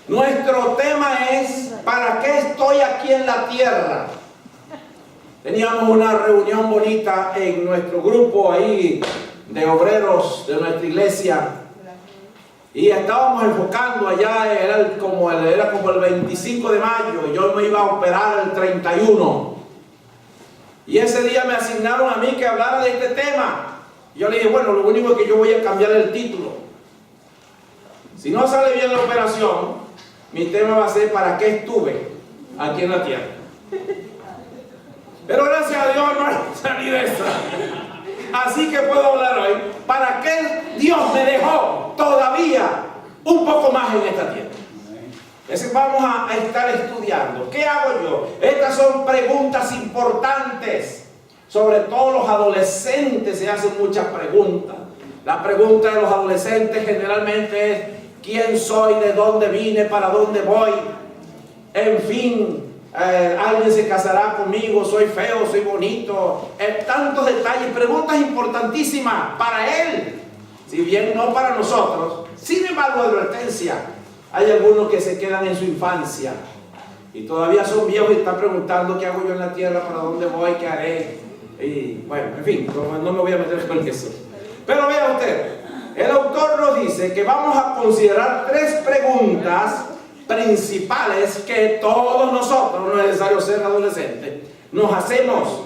Nuestro tema es: ¿para qué estoy aquí en la tierra? Teníamos una reunión bonita en nuestro grupo ahí de obreros de nuestra iglesia y estábamos enfocando allá, era como el 25 de mayo, yo me iba a operar el 31 y ese día me asignaron a mí que hablara de este tema. Yo le dije, bueno, lo único es que yo voy a cambiar el título. Si no sale bien la operación, mi tema va a ser: ¿para qué estuve aquí en la tierra? Pero gracias a Dios no salí de esa. Así que puedo hablar hoy: ¿para qué Dios me dejó todavía un poco más en esta tierra? Entonces vamos a estar estudiando. ¿Qué hago yo? Estas son preguntas importantes. Sobre todo los adolescentes se hacen muchas preguntas. La pregunta de los adolescentes generalmente es: ¿quién soy? ¿De dónde vine? ¿Para dónde voy? En fin, ¿alguien se casará conmigo? ¿Soy feo? ¿Soy bonito? Tantos detalles, preguntas importantísimas para él, si bien no para nosotros. Sin embargo, advertencia: hay algunos que se quedan en su infancia y todavía son viejos y están preguntando: ¿qué hago yo en la tierra? ¿Para dónde voy? ¿Qué haré? Y bueno, en fin, no me voy a meter con eso. Pero vea usted, el autor nos dice que vamos a considerar 3 preguntas principales que todos nosotros, no es necesario ser adolescente, nos hacemos.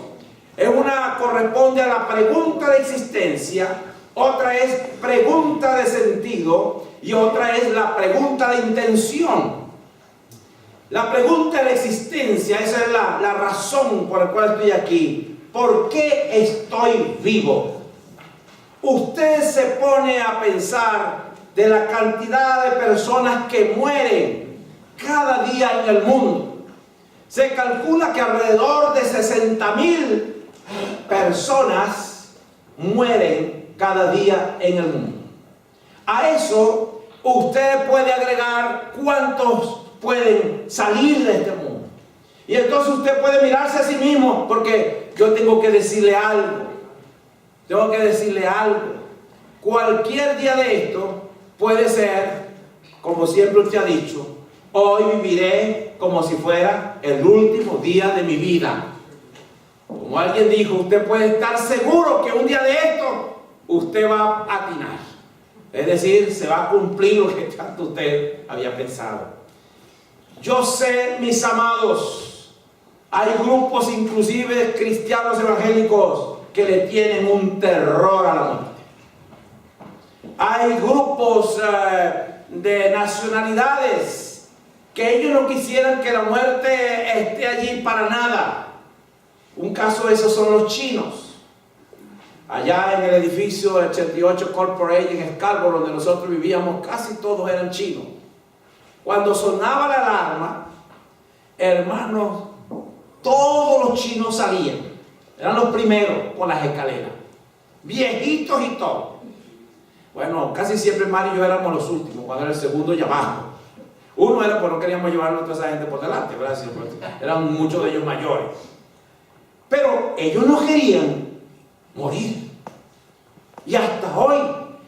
Una corresponde a la pregunta de existencia, otra es pregunta de sentido y otra es la pregunta de intención. La pregunta de la existencia, esa es la razón por la cual estoy aquí. ¿Por qué estoy vivo? Usted se pone a pensar de la cantidad de personas que mueren cada día en el mundo. Se calcula que alrededor de 60,000 personas mueren cada día en el mundo. A eso usted puede agregar cuántos pueden salir de este mundo. Y entonces usted puede mirarse a sí mismo, porque yo tengo que decirle algo. Tengo que decirle algo. Cualquier día de esto puede ser, como siempre usted ha dicho: hoy viviré como si fuera el último día de mi vida. Como alguien dijo, usted puede estar seguro que un día de esto usted va a atinar. Es decir, se va a cumplir lo que tanto usted había pensado. Yo sé, mis amados, hay grupos inclusive cristianos evangélicos que le tienen un terror a la muerte. Hay grupos de nacionalidades que ellos no quisieran que la muerte esté allí para nada. Un caso de esos son los chinos. Allá en el edificio 88 Corporate en Scarborough, donde nosotros vivíamos, casi todos eran chinos. Cuando sonaba la alarma, hermanos, todos los chinos salían. Eran los primeros con las escaleras, viejitos y todo. Bueno, casi siempre Mario y yo éramos los últimos, cuando era el segundo y abajo. Uno era porque no queríamos llevarnos a toda esa gente por delante, ¿verdad? Eran muchos de ellos mayores. Pero ellos no querían morir. Y hasta hoy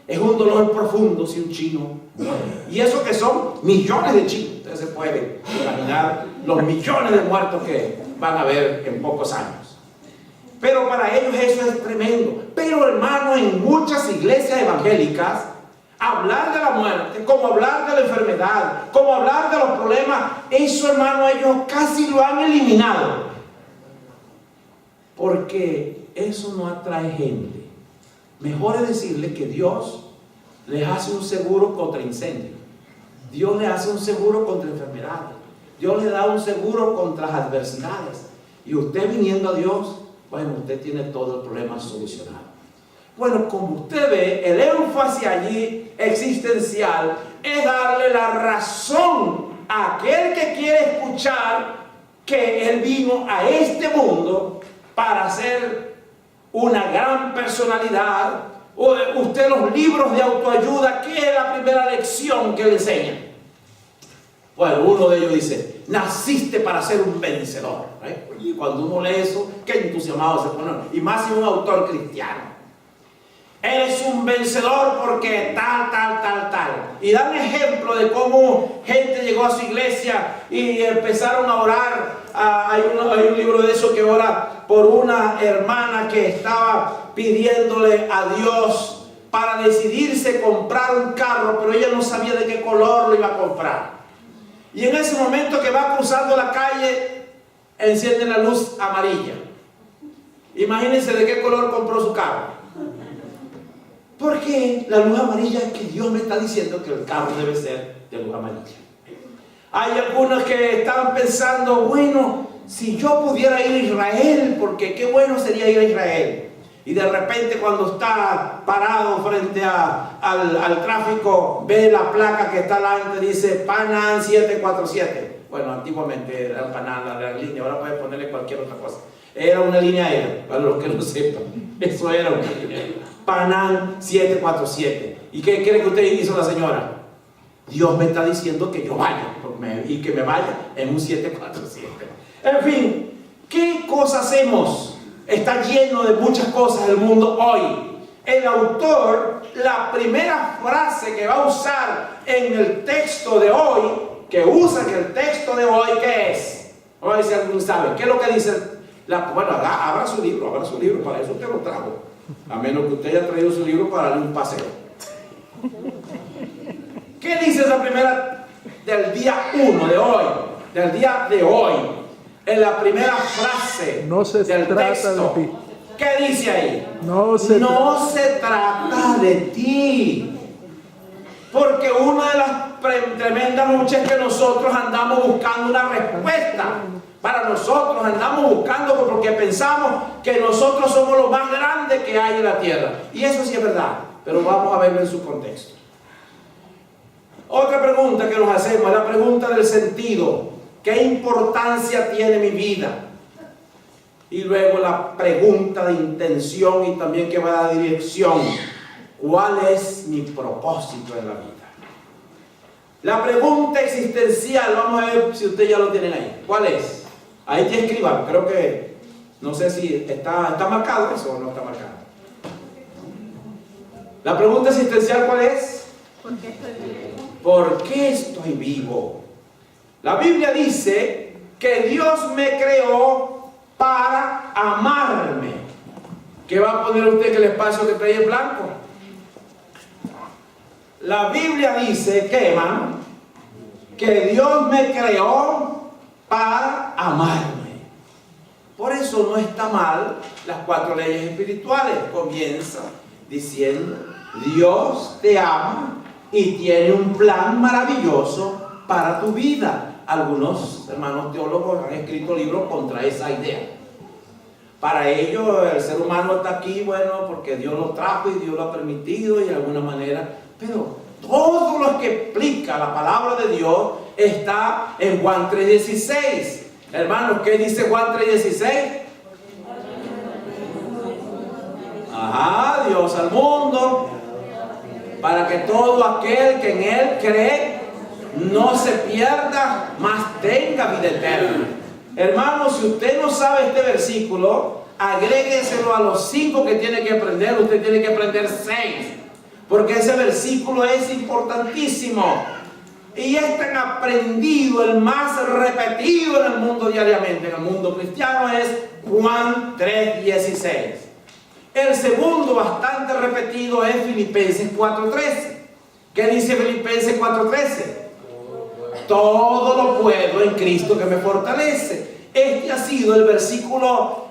es un dolor profundo si un chino muere. Y eso que son millones de chinos. Ustedes se pueden imaginar los millones de muertos que van a haber en pocos años. Pero para ellos eso es tremendo. Pero hermano, en muchas iglesias evangélicas, hablar de la muerte, como hablar de la enfermedad, como hablar de los problemas, eso, hermano, ellos casi lo han eliminado. Porque eso no atrae gente. Mejor es decirle que Dios les hace un seguro contra incendios. Dios les hace un seguro contra enfermedades. Dios le da un seguro contra las adversidades. Y usted viniendo a Dios, bueno, usted tiene todo el problema solucionado. Bueno, como usted ve, el énfasis allí existencial es darle la razón a aquel que quiere escuchar que Él vino a este mundo para ser una gran personalidad. Usted, los libros de autoayuda, ¿qué es la primera lección que le enseñan? Bueno, uno de ellos dice: naciste para ser un vencedor. Y cuando uno lee eso, qué entusiasmado se pone. Y más si es un autor cristiano. Eres un vencedor porque tal. Y dan ejemplo de cómo gente llegó a su iglesia y empezaron a orar. Hay un libro de eso que ora por una hermana que estaba pidiéndole a Dios para decidirse comprar un carro, pero ella no sabía de qué color lo iba a comprar. Y en ese momento que va cruzando la calle, enciende la luz amarilla. Imagínense de qué color compró su carro. Porque la luz amarilla es que Dios me está diciendo que el carro debe ser de luz amarilla. Hay algunos que estaban pensando, bueno, si yo pudiera ir a Israel, porque qué bueno sería ir a Israel. Y de repente cuando está parado frente al tráfico, ve la placa que está delante, dice Panam 747. Bueno, antiguamente era Panam la línea, ahora puedes ponerle cualquier otra cosa. Era una línea aérea, para los que no sepan. Eso era una línea aérea. Panam 747. ¿Y qué cree que usted hizo la señora? Dios me está diciendo que yo vaya y que me vaya en un 747. En fin, ¿qué cosas hacemos? Está lleno de muchas cosas el mundo hoy. El autor, la primera frase que va a usar en el texto de hoy, ¿qué es? Vamos a ver si alguien sabe. ¿Qué es lo que dice? Bueno, abra su libro, para eso usted lo trajo. A menos que usted haya traído su libro para darle un paseo. ¿Qué dice esa primera del día 1 de hoy? Del día de hoy. En la primera frase del texto. ¿Qué dice ahí? No se trata de ti. Porque una de las tremendas luchas es que nosotros andamos buscando una respuesta. Para nosotros andamos buscando porque pensamos que nosotros somos lo más grande que hay en la tierra. Y eso sí es verdad, pero vamos a verlo en su contexto. Otra pregunta que nos hacemos es la pregunta del sentido. ¿Qué importancia tiene mi vida? Y luego la pregunta de intención y también que va a dar dirección. ¿Cuál es mi propósito en la vida? La pregunta existencial, vamos a ver si ustedes ya lo tienen ahí. ¿Cuál es? Ahí te escriban, creo que, no sé si está marcado eso o no está marcado. La pregunta existencial, ¿cuál es? ¿Por qué estoy vivo? ¿Por qué estoy vivo? La Biblia dice que Dios me creó para amarme. ¿Qué va a poner usted en el espacio que está ahí en blanco? La Biblia dice que, hermano, que Dios me creó para amarme. Por eso no está mal las 4 leyes espirituales. Comienza diciendo, Dios te ama y tiene un plan maravilloso para tu vida. Algunos hermanos teólogos han escrito libros contra esa idea. Para ellos el ser humano está aquí, bueno, porque Dios lo trajo y Dios lo ha permitido y de alguna manera, pero todo lo que explica la palabra de Dios está en Juan 3:16. Hermanos, ¿qué dice Juan 3:16? Ajá, Dios al mundo, para que todo aquel que en Él cree no se pierda, mas tenga vida eterna. Hermanos, si usted no sabe este versículo, agrégueselo a los 5 que tiene que aprender. Usted tiene que aprender 6, porque ese versículo es importantísimo y es tan aprendido, el más repetido en el mundo diariamente, en el mundo cristiano, es Juan 3:16. El segundo bastante repetido es Filipenses 4:13. ¿Qué dice Filipenses 4:13? Todo lo puedo en Cristo que me fortalece. Este ha sido el versículo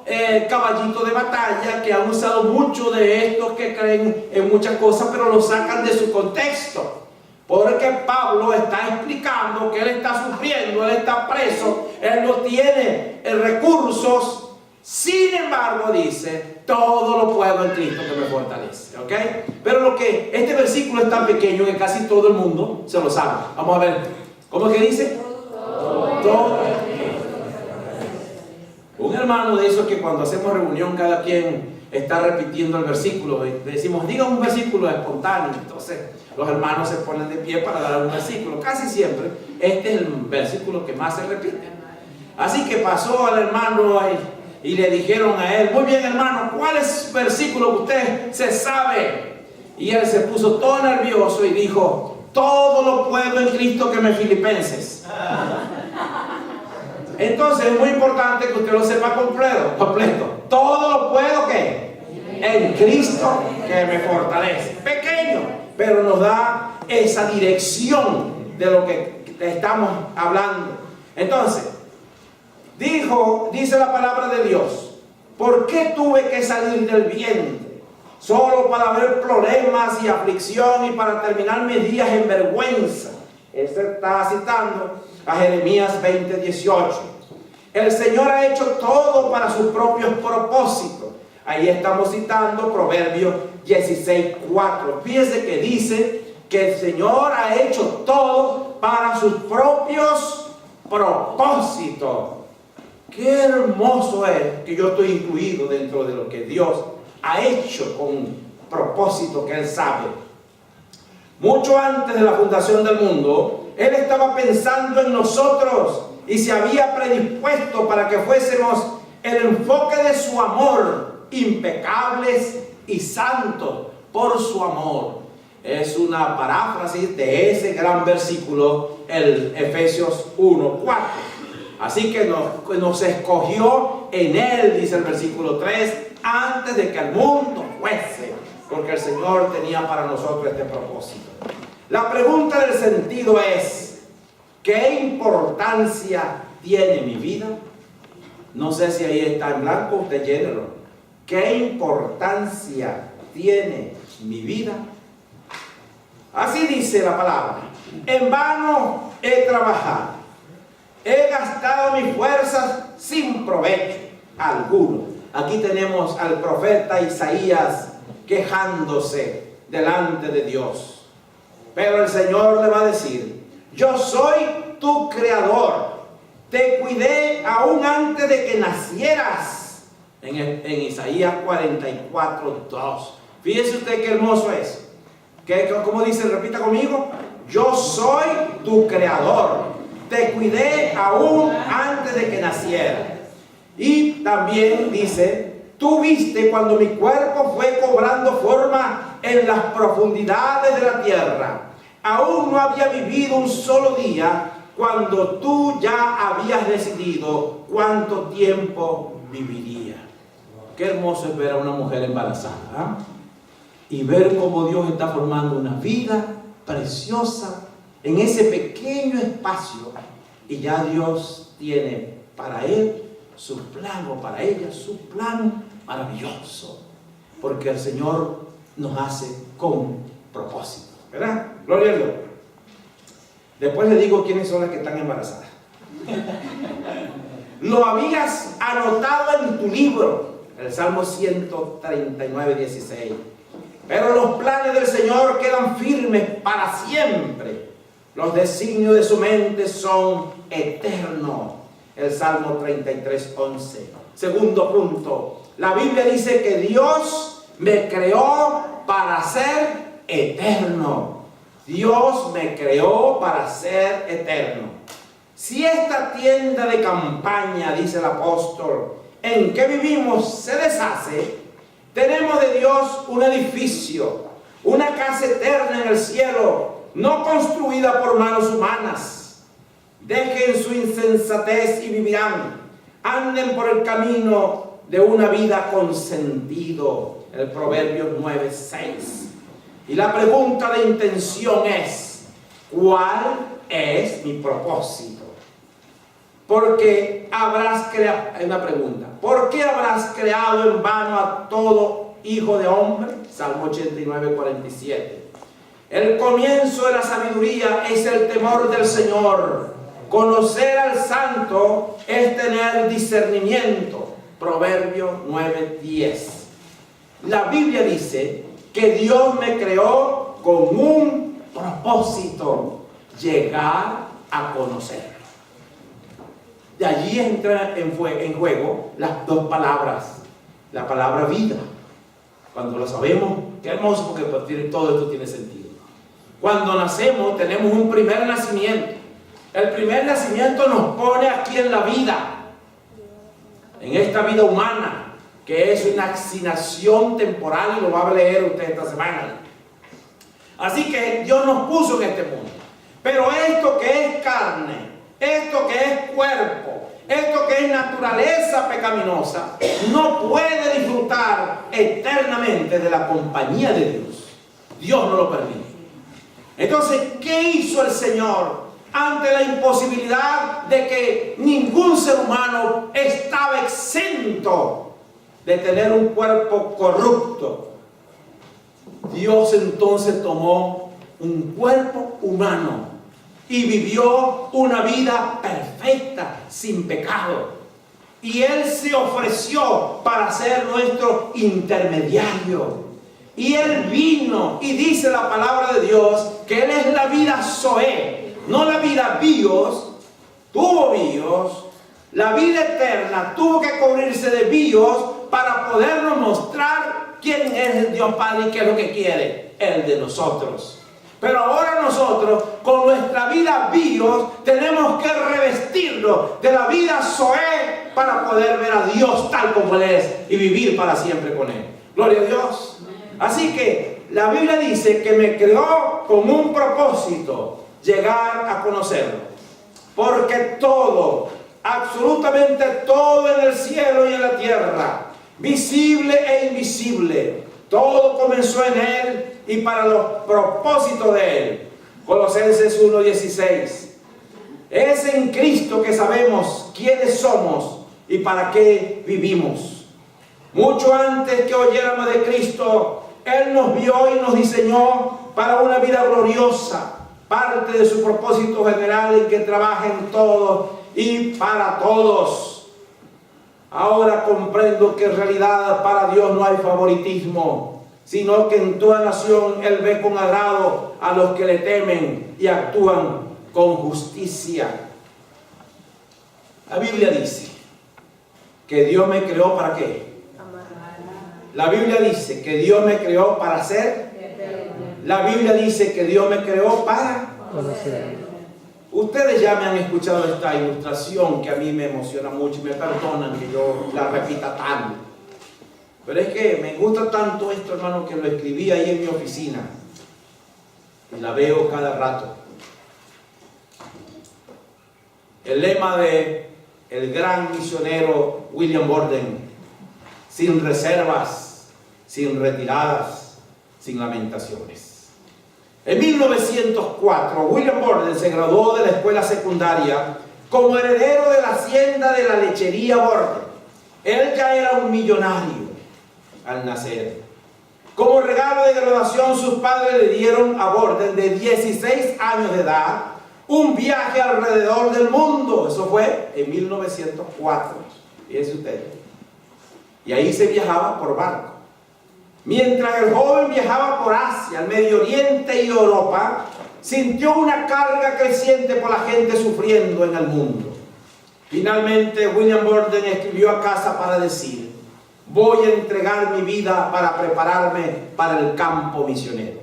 caballito de batalla que han usado muchos de estos que creen en muchas cosas, pero lo sacan de su contexto. Porque Pablo está explicando que él está sufriendo, él está preso, él no tiene recursos. Sin embargo, dice, todo lo puedo en Cristo que me fortalece. ¿Ok? Pero este versículo es tan pequeño que casi todo el mundo se lo sabe. Vamos a ver. ¿Cómo es que dice? Todo. Un hermano de esos que cuando hacemos reunión cada quien está repitiendo el versículo y decimos, diga un versículo espontáneo. Entonces los hermanos se ponen de pie para dar un versículo. Casi siempre este es el versículo que más se repite. Así que pasó al hermano y le dijeron a él: muy bien, hermano, ¿cuál es el versículo que usted se sabe? Y él se puso todo nervioso y dijo: todo lo puedo en Cristo que me filipenses. Entonces es muy importante que usted lo sepa completo. Todo lo puedo, ¿qué? En Cristo que me fortalece. Pequeño, pero nos da esa dirección de lo que estamos hablando. Entonces, dice la palabra de Dios: ¿por qué tuve que salir del vientre? Solo para ver problemas y aflicción y para terminar mis días en vergüenza. Este está citando a Jeremías 20:18. El Señor ha hecho todo para sus propios propósitos. Ahí estamos citando Proverbios 16:4. Fíjese que dice que el Señor ha hecho todo para sus propios propósitos. Qué hermoso es que yo estoy incluido dentro de lo que Dios ha hecho con propósito que Él sabe. Mucho antes de la fundación del mundo, Él estaba pensando en nosotros y se había predispuesto para que fuésemos el enfoque de su amor, impecables y santos por su amor. Es una paráfrasis de ese gran versículo, el Efesios 1:4. Así que nos escogió en Él, dice el versículo 3, antes de que el mundo fuese, porque el Señor tenía para nosotros este propósito. La pregunta del sentido es: ¿qué importancia tiene mi vida? No sé si ahí está en blanco, usted llénelo. ¿Qué importancia tiene mi vida? Así dice la palabra: en vano he trabajado, he gastado mis fuerzas sin provecho alguno. Aquí tenemos al profeta Isaías quejándose delante de Dios. Pero el Señor le va a decir: yo soy tu creador, te cuidé aún antes de que nacieras. En Isaías 44:2. Fíjese usted qué hermoso es. ¿Cómo dice? Repita conmigo: yo soy tu creador, te cuidé aún antes de que naciera. Y también dice: tú viste cuando mi cuerpo fue cobrando forma en las profundidades de la tierra. Aún no había vivido un solo día cuando tú ya habías decidido cuánto tiempo viviría. Qué hermoso es ver a una mujer embarazada, ¿eh? Y ver cómo Dios está formando una vida preciosa en ese pequeño espacio. Y ya Dios tiene para él su plan, o para ella su plan maravilloso. Porque el Señor nos hace con propósito, ¿verdad? Gloria a Dios. Después le digo quiénes son las que están embarazadas. Lo habías anotado en tu libro, el Salmo 139:16. Pero los planes del Señor quedan firmes para siempre. Los designios de su mente son eternos. El Salmo 33:11. Segundo punto. La Biblia dice que Dios me creó para ser eterno. Dios me creó para ser eterno. Si esta tienda de campaña, dice el apóstol, en que vivimos se deshace, tenemos de Dios un edificio, una casa eterna en el cielo, no construida por manos humanas. Dejen su insensatez y vivirán. Anden por el camino de una vida con sentido. El Proverbios 9:6. Y la pregunta de intención es: ¿cuál es mi propósito? Porque habrás creado, es una pregunta, ¿por qué habrás creado en vano a todo hijo de hombre? Salmo 89:47. El comienzo de la sabiduría es el temor del Señor. Conocer al santo es tener discernimiento. Proverbios 9:10. La Biblia dice que Dios me creó con un propósito: llegar a conocer. De allí entra en juego las dos palabras. La palabra vida. Cuando lo sabemos, qué hermoso, porque todo esto tiene sentido. Cuando nacemos tenemos un primer nacimiento. El primer nacimiento nos pone aquí en la vida. en esta vida humana, que es una asignación temporal, y lo va a leer usted esta semana. Así que Dios nos puso en este mundo. Pero esto que es carne, esto que es cuerpo, esto que es naturaleza pecaminosa, no puede disfrutar eternamente de la compañía de Dios. Dios no lo permite. Entonces, ¿qué hizo el Señor ante la imposibilidad de que ningún ser humano estaba exento de tener un cuerpo corrupto? Dios entonces tomó un cuerpo humano y vivió una vida perfecta, sin pecado. Y Él se ofreció para ser nuestro intermediario. Y Él vino, y dice la palabra de Dios, que Él es la vida Zoé, no la vida bios. Tuvo bios, la vida eterna tuvo que cubrirse de bios para podernos mostrar quién es el Dios Padre y qué es lo que quiere Él de nosotros. Pero ahora nosotros, con nuestra vida bios, tenemos que revestirnos de la vida Zoé para poder ver a Dios tal como Él es y vivir para siempre con Él. Gloria a Dios. Así que la Biblia dice que me creó con un propósito, llegar a conocerlo. Porque todo, absolutamente todo en el cielo y en la tierra, visible e invisible, todo comenzó en Él y para los propósitos de Él. Colosenses 1:16. Es en Cristo que sabemos quiénes somos y para qué vivimos. Mucho antes que oyéramos de Cristo, Él nos vio y nos diseñó para una vida gloriosa, parte de su propósito general en que trabajen todos y para todos. Ahora comprendo que en realidad para Dios no hay favoritismo, sino que en toda nación Él ve con agrado a los que le temen y actúan con justicia. La Biblia dice que Dios me creó ¿para qué? La Biblia dice que Dios me creó para ser. La Biblia dice que Dios me creó para conocer. Ustedes ya me han escuchado esta ilustración que a mí me emociona mucho y me perdonan que yo la repita tanto. Pero es que me gusta tanto esto, hermano, que lo escribí ahí en mi oficina y la veo cada rato. El lema de el gran misionero William Borden: sin reservas, sin retiradas, sin lamentaciones. En 1904, William Borden se graduó de la escuela secundaria como heredero de la hacienda de la lechería Borden. Él ya era un millonario al nacer. Como regalo de graduación, sus padres le dieron a Borden, de 16 años de edad, un viaje alrededor del mundo. Eso fue en 1904. Fíjense ustedes. Y ahí se viajaba por barco. Mientras el joven viajaba por Asia, el Medio Oriente y Europa, sintió una carga creciente por la gente sufriendo en el mundo. Finalmente, William Borden escribió a casa para decir: voy a entregar mi vida para prepararme para el campo misionero.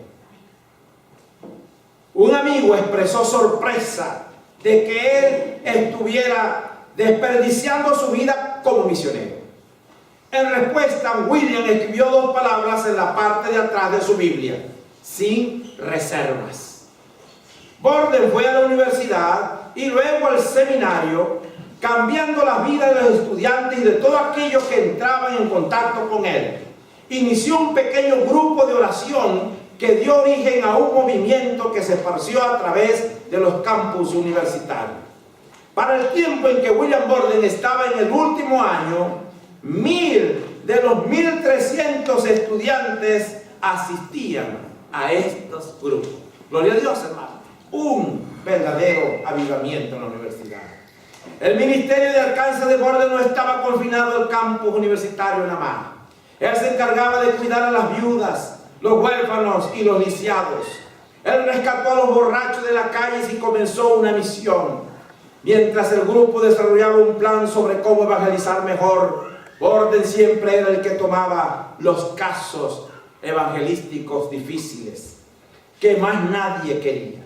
Un amigo expresó sorpresa de que él estuviera desperdiciando su vida como misionero. En respuesta, William escribió 2 palabras en la parte de atrás de su Biblia: sin reservas. Borden fue a la universidad y luego al seminario, cambiando la vida de los estudiantes y de todos aquellos que entraban en contacto con él. Inició un pequeño grupo de oración que dio origen a un movimiento que se esparció a través de los campus universitarios. Para el tiempo en que William Borden estaba en el último año, 1000 de los 1300 estudiantes asistían a estos grupos. Gloria a Dios, hermano. Un verdadero avivamiento en la universidad. El ministerio de alcance de Borden no estaba confinado al campus universitario nada más. Él se encargaba de cuidar a las viudas, los huérfanos y los lisiados. Él rescató a los borrachos de las calles y comenzó una misión. Mientras el grupo desarrollaba un plan sobre cómo evangelizar mejor, Borden siempre era el que tomaba los casos evangelísticos difíciles que más nadie quería.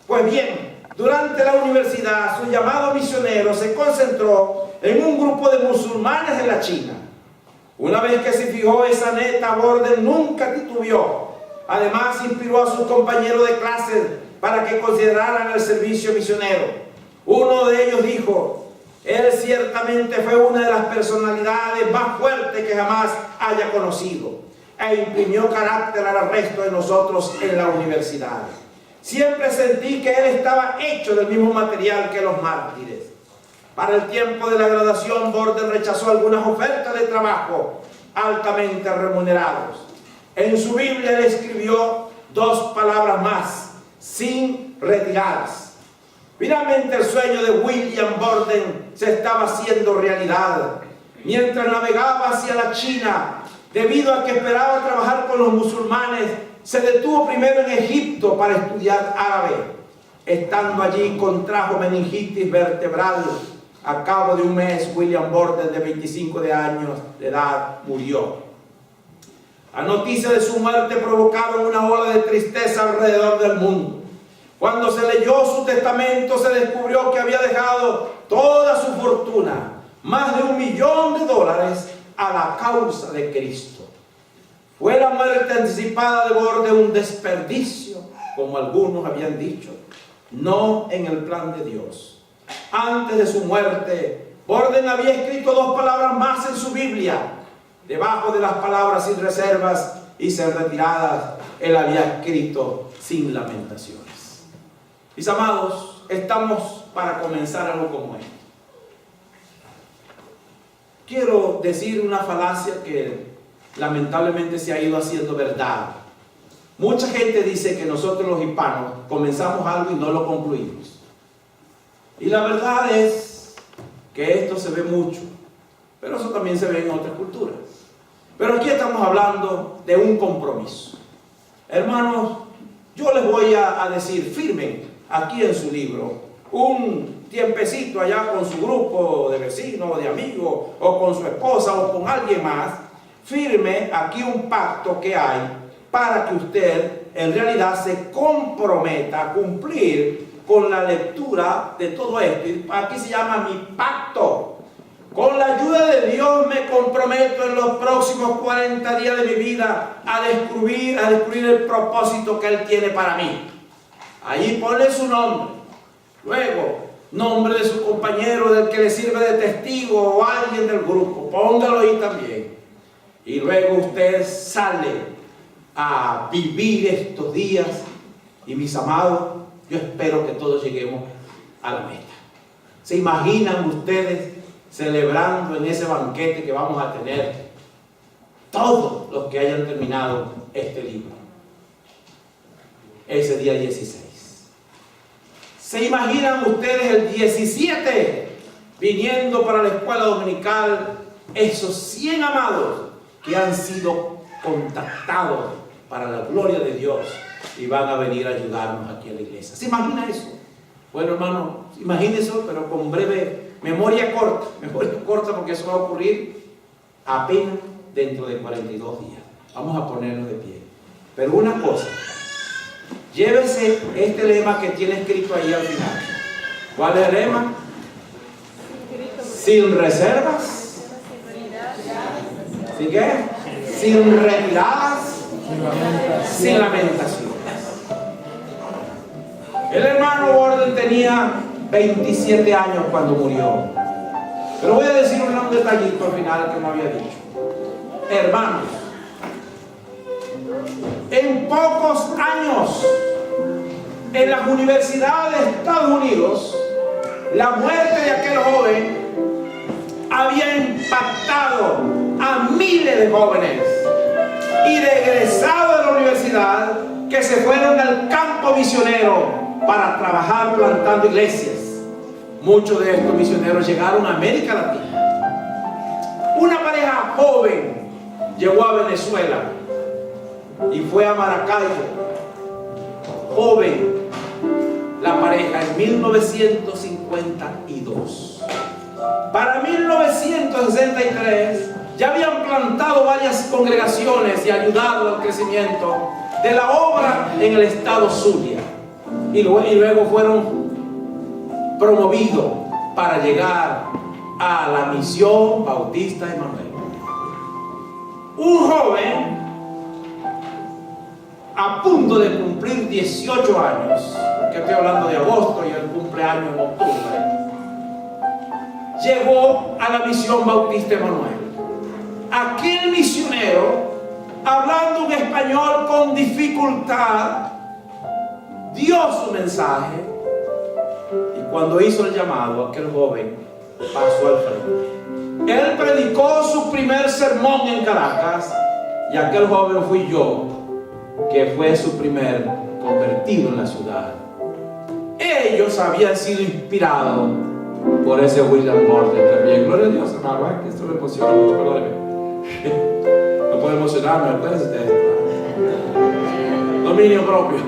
Pues bien, Durante la universidad, su llamado misionero se concentró en un grupo de musulmanes de la China. Una vez que se fijó esa meta, Borden nunca titubeó. Además, inspiró a sus compañeros de clase para que consideraran el servicio misionero. Uno de ellos dijo: él ciertamente fue una de las personalidades más fuertes que jamás haya conocido, e imprimió carácter al resto de nosotros en la universidad. Siempre sentí que él estaba hecho del mismo material que los mártires. Para el tiempo de la graduación, Borden rechazó algunas ofertas de trabajo altamente remunerados. En su Biblia él escribió 2 palabras más: sin retiradas. Finalmente el sueño de William Borden se estaba haciendo realidad. Mientras navegaba hacia la China, debido a que esperaba trabajar con los musulmanes, se detuvo primero en Egipto para estudiar árabe. Estando allí, contrajo meningitis vertebral. A cabo de un mes, William Borden, de 25 años de edad, murió. La noticia de su muerte provocaron una ola de tristeza alrededor del mundo. Cuando se leyó su testamento, se descubrió que había dejado toda su fortuna, más de $1 millón, a la causa de Cristo. ¿Fue la muerte anticipada de Borden un desperdicio, como algunos habían dicho? No, en el plan de Dios. Antes de su muerte, Borden había escrito 2 palabras más en su Biblia. Debajo de las palabras sin reservas y sin retiradas, él había escrito sin lamentaciones. Mis amados, estamos para comenzar algo como esto. Quiero decir una falacia que lamentablemente se ha ido haciendo verdad. Mucha gente dice que nosotros los hispanos comenzamos algo y no lo concluimos. Y la verdad es que esto se ve mucho, pero eso también se ve en otras culturas. Pero aquí estamos hablando de un compromiso. Hermanos, yo les voy a decir, firmen aquí en su libro un tiempecito allá con su grupo de vecinos, de amigos, o con su esposa, o con alguien más. Firme aquí un pacto que hay para que usted en realidad se comprometa a cumplir con la lectura de todo esto. Aquí se llama mi pacto. Con la ayuda de Dios me comprometo en los próximos 40 días de mi vida a descubrir el propósito que Él tiene para mí. Allí pone su nombre. Luego, nombre de su compañero, del que le sirve de testigo o alguien del grupo. Póngalo ahí también. Y luego usted sale a vivir estos días. Y mis amados, yo espero que todos lleguemos a la meta. ¿Se imaginan ustedes celebrando en ese banquete que vamos a tener todos los que hayan terminado este libro? Ese día 16. ¿Se imaginan ustedes el 17 viniendo para la escuela dominical esos 100 amados que han sido contactados para la gloria de Dios y van a venir a ayudarnos aquí a la iglesia? ¿Se imagina eso? Bueno, hermano, imagínense, pero con breve memoria corta, porque eso va a ocurrir apenas dentro de 42 días. Vamos a ponernos de pie. Pero una cosa, llévese este lema que tiene escrito ahí al final. ¿Cuál es el lema? Sin reservas. ¿Sí qué? Sin retiradas. Sin lamentaciones. El hermano Borden tenía 27 años cuando murió. Pero voy a decir un detallito al final que no había dicho. Hermanos, en pocos años, en las universidades de Estados Unidos, la muerte de aquel joven había impactado a miles de jóvenes y de egresados de la universidad que se fueron al campo misionero para trabajar plantando iglesias. Muchos de estos misioneros llegaron a América Latina. Una pareja joven llegó a Venezuela y fue a Maracaibo. Joven la pareja en 1952. Para 1963 ya habían plantado varias congregaciones y ayudado al crecimiento de la obra en el estado Zulia. Y luego fueron promovido para llegar a la Misión Bautista Emanuel. Un joven a punto de cumplir 18 años, que estoy hablando de agosto y el cumpleaños en octubre, llegó a la Misión Bautista Emanuel. Aquel misionero, hablando un español con dificultad, dio su mensaje, y cuando hizo el llamado, aquel joven pasó al frente. Él predicó su primer sermón en Caracas, y aquel joven fui yo, que fue su primer convertido en la ciudad. Ellos habían sido inspirados por ese William Morton también. Gloria a Dios, hermano, que esto me emociona mucho, perdóneme. No puedo emocionarme, acuérdense de esto. Dominio propio.